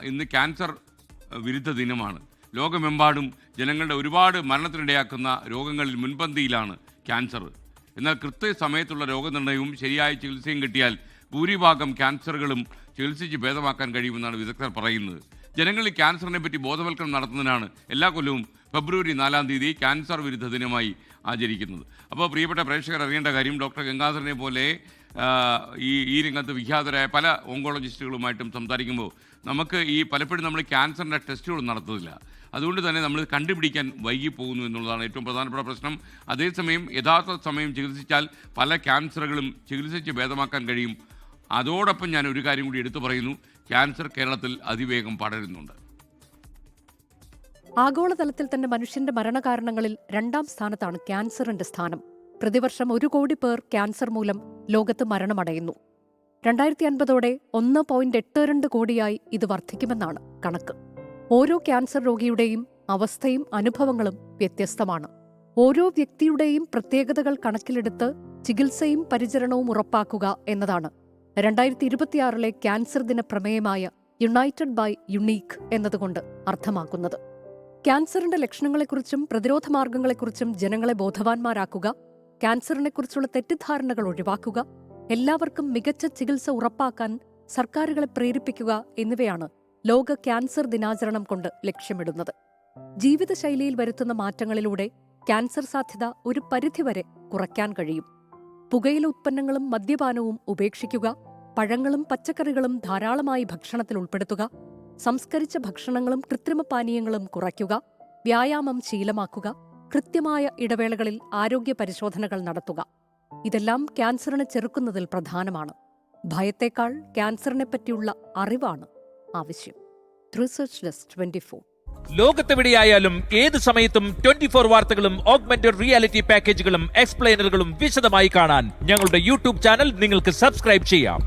ഇന്ന് ക്യാൻസർ വിരുദ്ധ ദിനമാണ്. ലോകമെമ്പാടും ജനങ്ങളുടെ ഒരുപാട് മരണത്തിനിടയാക്കുന്ന രോഗങ്ങളിൽ മുൻപന്തിയിലാണ് ക്യാൻസർ. എന്നാൽ കൃത്യസമയത്തുള്ള രോഗനിർണയവും ശരിയായ ചികിത്സയും കിട്ടിയാൽ ഭൂരിഭാഗം ക്യാൻസറുകളും ചികിത്സിച്ച് ഭേദമാക്കാൻ കഴിയുമെന്നാണ് വിദഗ്ധർ പറയുന്നത്. ജനങ്ങളിൽ ക്യാൻസറിനെ പറ്റി ബോധവൽക്കരണം നടത്തുന്നതിനാണ് എല്ലാ കൊല്ലവും ഫെബ്രുവരി 4-ാം തീയതി ക്യാൻസർ വിരുദ്ധ ദിനമായി ആചരിക്കുന്നത്. അപ്പോൾ പ്രിയപ്പെട്ട പ്രേക്ഷകർ അറിയേണ്ട കാര്യം, ഡോക്ടർ ഗംഗാധരനെ പോലെ ഈ രംഗത്ത് വിഖ്യാതരായ പല ഓങ്കോളജിസ്റ്റുകളുമായിട്ടും സംസാരിക്കുമ്പോൾ നമുക്ക് പലപ്പോഴും നമ്മൾ ക്യാൻസറിൻ്റെ ടെസ്റ്റുകൾ നടത്തുന്നില്ല. അതുകൊണ്ട് തന്നെ നമ്മൾ കണ്ടുപിടിക്കാൻ വൈകിപ്പോകുന്നു എന്നുള്ളതാണ് ഏറ്റവും പ്രധാനപ്പെട്ട പ്രശ്നം. അതേസമയം യഥാർത്ഥ സമയം ചികിത്സിച്ചാൽ പല ക്യാൻസറുകളും ചികിത്സിച്ച് ഭേദമാക്കാൻ കഴിയും. അതോടൊപ്പം ഞാൻ ഒരു കാര്യം കൂടി എടുത്തു പറയുന്നു, ക്യാൻസർ കേരളത്തിൽ അതിവേഗം പടരുന്നുണ്ട്. ആഗോളതലത്തിൽ തന്നെ മനുഷ്യന്റെ മരണകാരണങ്ങളിൽ 2-ാം സ്ഥാനത്താണ് ക്യാൻസറിന്റെ സ്ഥാനം. പ്രതിവർഷം 1 കോടി പേർ ക്യാൻസർ മൂലം ലോകത്ത് മരണമടയുന്നു. 2050ഓടെ 1.82 കോടിയായി ഇത് വർദ്ധിക്കുമെന്നാണ് കണക്ക്. ഓരോ ക്യാൻസർ രോഗിയുടെയും അവസ്ഥയും അനുഭവങ്ങളും വ്യത്യസ്തമാണ്. ഓരോ വ്യക്തിയുടെയും പ്രത്യേകതകൾ കണക്കിലെടുത്ത് ചികിത്സയും പരിചരണവും ഉറപ്പാക്കുക എന്നതാണ് 2026 ക്യാൻസർ ദിന പ്രമേയമായ യുണൈറ്റഡ് ബൈ യുണീക്ക് എന്നതുകൊണ്ട് അർത്ഥമാക്കുന്നത്. ക്യാൻസറിന്റെ ലക്ഷണങ്ങളെക്കുറിച്ചും പ്രതിരോധ മാർഗങ്ങളെക്കുറിച്ചും ജനങ്ങളെ ബോധവാന്മാരാക്കുക, ക്യാൻസറിനെക്കുറിച്ചുള്ള തെറ്റിദ്ധാരണകൾ ഒഴിവാക്കുക, എല്ലാവർക്കും മികച്ച ചികിത്സ ഉറപ്പാക്കാൻ സർക്കാരുകളെ പ്രേരിപ്പിക്കുക എന്നിവയാണ് ലോക ക്യാൻസർ ദിനാചരണം കൊണ്ട് ലക്ഷ്യമിടുന്നത്. ജീവിതശൈലിയിൽ വരുത്തുന്ന മാറ്റങ്ങളിലൂടെ ക്യാൻസർ സാധ്യത ഒരു പരിധിവരെ കുറയ്ക്കാൻ കഴിയും. പുകയില ഉത്പന്നങ്ങളും മദ്യപാനവും ഉപേക്ഷിക്കുക, പഴങ്ങളും പച്ചക്കറികളും ധാരാളമായി ഭക്ഷണത്തിൽ ഉൾപ്പെടുത്തുക, സംസ്കരിച്ച ഭക്ഷണങ്ങളും കൃത്രിമ പാനീയങ്ങളും കുറയ്ക്കുക, വ്യായാമം ശീലമാക്കുക, കൃത്യമായ ഇടവേളകളിൽ ആരോഗ്യ പരിശോധനകൾ നടത്തുക. ഇതെല്ലാം ക്യാൻസറിനെ ചെറുക്കുന്നതിൽ പ്രധാനമാണ്. ഭയത്തേക്കാൾ ക്യാൻസറിനെപ്പറ്റിയുള്ള അറിവാണ് ആവശ്യം. Research desk 24. ലോകത്തെവിടെയായാലും ഏത് സമയത്തും 24 വാർത്തകളും ഓഗ്മെന്റഡ് റിയാലിറ്റി പാക്കേജുകളും എക്സ്പ്ലെയിനറുകളും വിശദമായി കാണാൻ ഞങ്ങളുടെ യൂട്യൂബ് ചാനൽ നിങ്ങൾക്ക് സബ്സ്ക്രൈബ് ചെയ്യാം.